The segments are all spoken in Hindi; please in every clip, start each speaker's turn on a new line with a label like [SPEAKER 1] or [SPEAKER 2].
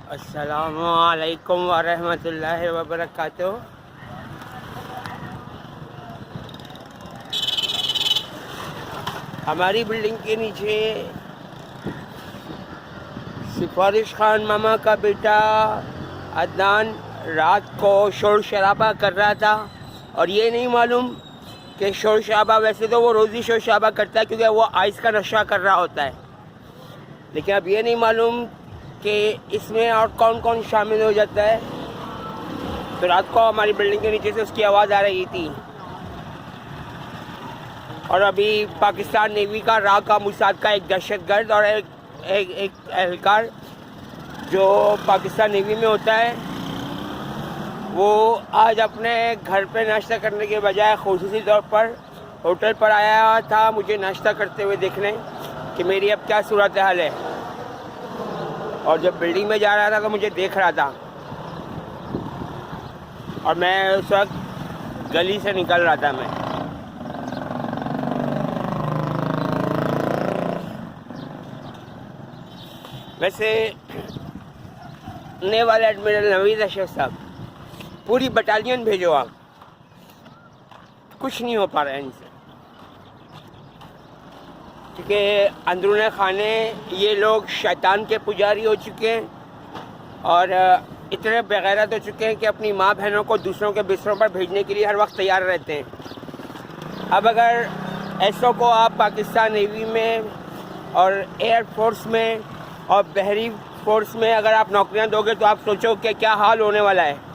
[SPEAKER 1] अस्सलामुअलैकुम वरहमतुल्लाहि वबरकातुहू। हमारी बिल्डिंग के नीचे सिफारिश खान मामा का बेटा अदनान रात को शोर शराबा कर रहा था, और ये नहीं मालूम कि शोर शराबा, वैसे तो वो रोज़ी शोर शराबा करता है क्योंकि वो आइस का नशा कर रहा होता है, लेकिन अब ये नहीं मालूम कि इसमें और कौन कौन शामिल हो जाता है। तो रात को हमारी बिल्डिंग के नीचे से उसकी आवाज़ आ रही थी। और अभी पाकिस्तान नेवी का राका मुसाद का एक दहशतगर्द और एक एहलकार जो पाकिस्तान नेवी में होता है, वो आज अपने घर पे नाश्ता करने के बजाय खुसूसी तौर पर होटल पर आया था मुझे नाश्ता करते हुए देखने कि मेरी अब क्या सूरत हाल है। और जब बिल्डिंग में जा रहा था तो मुझे देख रहा था, और मैं उस वक्त गली से निकल रहा था। मैं वैसे नेवल एडमिरल नवीद अशरफ साहब, पूरी बटालियन भेजो आप, कुछ नहीं हो पा रहा है इनसे, क्योंकि अंदरूने खाने ये लोग शैतान के पुजारी हो चुके हैं और इतने बेगैरत हो चुके हैं कि अपनी माँ बहनों को दूसरों के बिस्तरों पर भेजने के लिए हर वक्त तैयार रहते हैं। अब अगर ऐसों को आप पाकिस्तान नेवी में और एयर फोर्स में और बहरी फोर्स में अगर आप नौकरियां दोगे तो आप सोचो कि क्या हाल होने वाला है।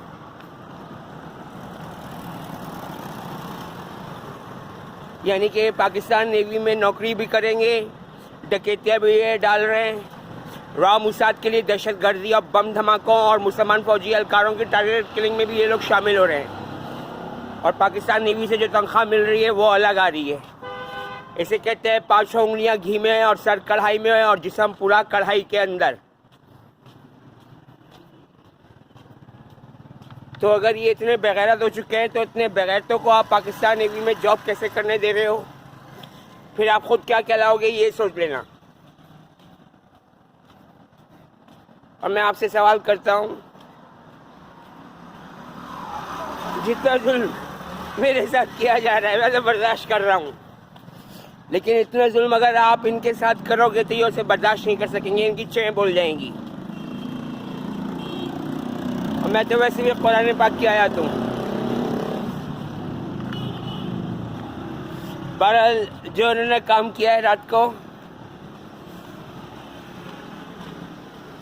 [SPEAKER 1] यानी कि पाकिस्तान नेवी में नौकरी भी करेंगे, डकैतियाँ भी ये डाल रहे हैं, रॉ मुसाद के लिए दहशतगर्दी और बम धमाकों और मुसलमान फौजी एहलकारों की टारगेट किलिंग में भी ये लोग शामिल हो रहे हैं। और पाकिस्तान नेवी से जो तनख्वाह मिल रही है वो अलग आ रही है। इसे कहते हैं 5 उंगलियां घी में और सर कढ़ाई में और जिस्म पूरा कढ़ाई के अंदर। तो अगर ये इतने बेगैरत हो चुके हैं तो इतने बेगैरतों को आप पाकिस्तान नेवी में जॉब कैसे करने दे रहे हो? फिर आप खुद क्या कहलाओगे ये सोच लेना। और मैं आपसे सवाल करता हूँ, जितना जुल्म मेरे साथ किया जा रहा है मैं तो बर्दाश्त कर रहा हूँ, लेकिन इतना जुल्म अगर आप इनके साथ करोगे तो ये उसे बर्दाश्त नहीं कर सकेंगे, इनकी चें बोल जाएंगी। और मैं तो वैसे भी कुरान पाक की आयत हूँ। बहरहाल जो उन्होंने काम किया है रात को,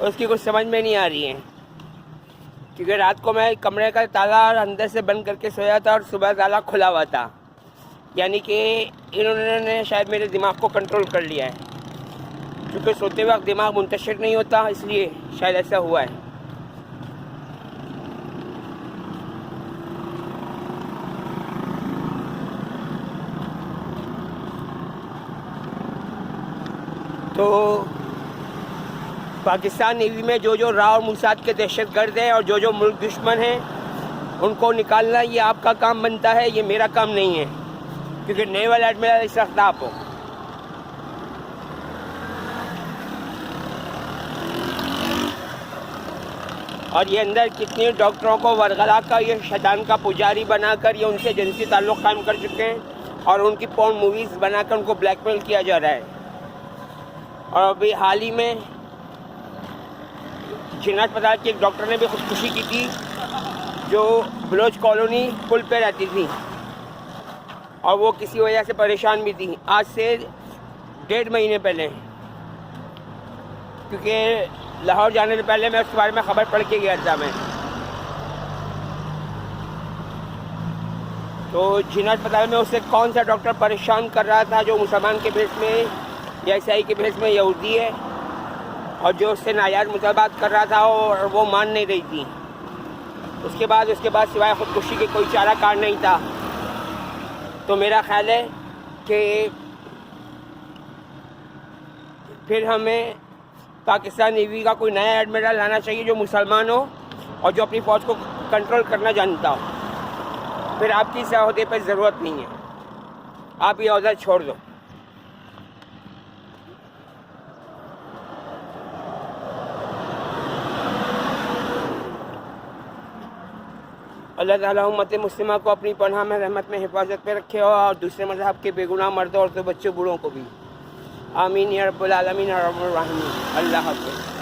[SPEAKER 1] उसकी कुछ समझ में नहीं आ रही है, क्योंकि रात को मैं कमरे का ताला अंदर से बंद करके सोया था और सुबह ताला खुला हुआ था। यानी कि इन्होंने शायद मेरे दिमाग को कंट्रोल कर लिया है, क्योंकि सोते वक्त दिमाग मुंतशिर नहीं होता, इसलिए शायद ऐसा हुआ है। तो पाकिस्तान नेवी में जो जो राव और मुसाद के दहशतगर्द हैं और जो जो मुल्क दुश्मन हैं, उनको निकालना ये आपका काम बनता है, ये मेरा काम नहीं है, क्योंकि नेवल एडमिरल इस वक्त आप हो। और ये अंदर कितने डॉक्टरों को वरगला कर ये शैतान का पुजारी बनाकर ये उनसे जिनसी ताल्लुक़ कायम कर चुके हैं और उनकी पोर्न मूवीज़ बनाकर उनको ब्लैकमेल किया जा रहा है। और अभी हाल ही में जिन्ना अस्पताल के एक डॉक्टर ने भी खुदकुशी की थी, जो बलोच कॉलोनी पुल पे रहती थी और वो किसी वजह से परेशान भी थी, आज से 1.5 महीने पहले, क्योंकि लाहौर जाने से पहले मैं उसके बारे में ख़बर पढ़ के गया था मैं। तो जिन्ना अस्पताल में उससे कौन सा डॉक्टर परेशान कर रहा था, जो मुसलमान के भेस में या ईसाई के भेस में यहूदी है, और जो उससे नायाज मुताबात कर रहा था और वो मान नहीं रही थी। उसके बाद सिवाय ख़ुदकुशी के कोई चारा कार नहीं था। तो मेरा ख्याल है कि फिर हमें पाकिस्तान नेवी का कोई नया एडमिरल लाना चाहिए जो मुसलमान हो और जो अपनी फ़ौज को कंट्रोल करना जानता हो। फिर आपकी इस अहदे पर ज़रूरत नहीं है, आप ये अहदा छोड़ दो। अल्लाह ताला उम्मत मुस्लिमा को अपनी पनाह में रहमत में हिफाजत में रखे और दूसरे मज़हब के बेगुनाह मर्दों औरतों बच्चों बूढ़ों को भी। आमीन या रब्बुल आलमीन या रब्बुर रहीमीन। अल्लाह हाफ़िज़।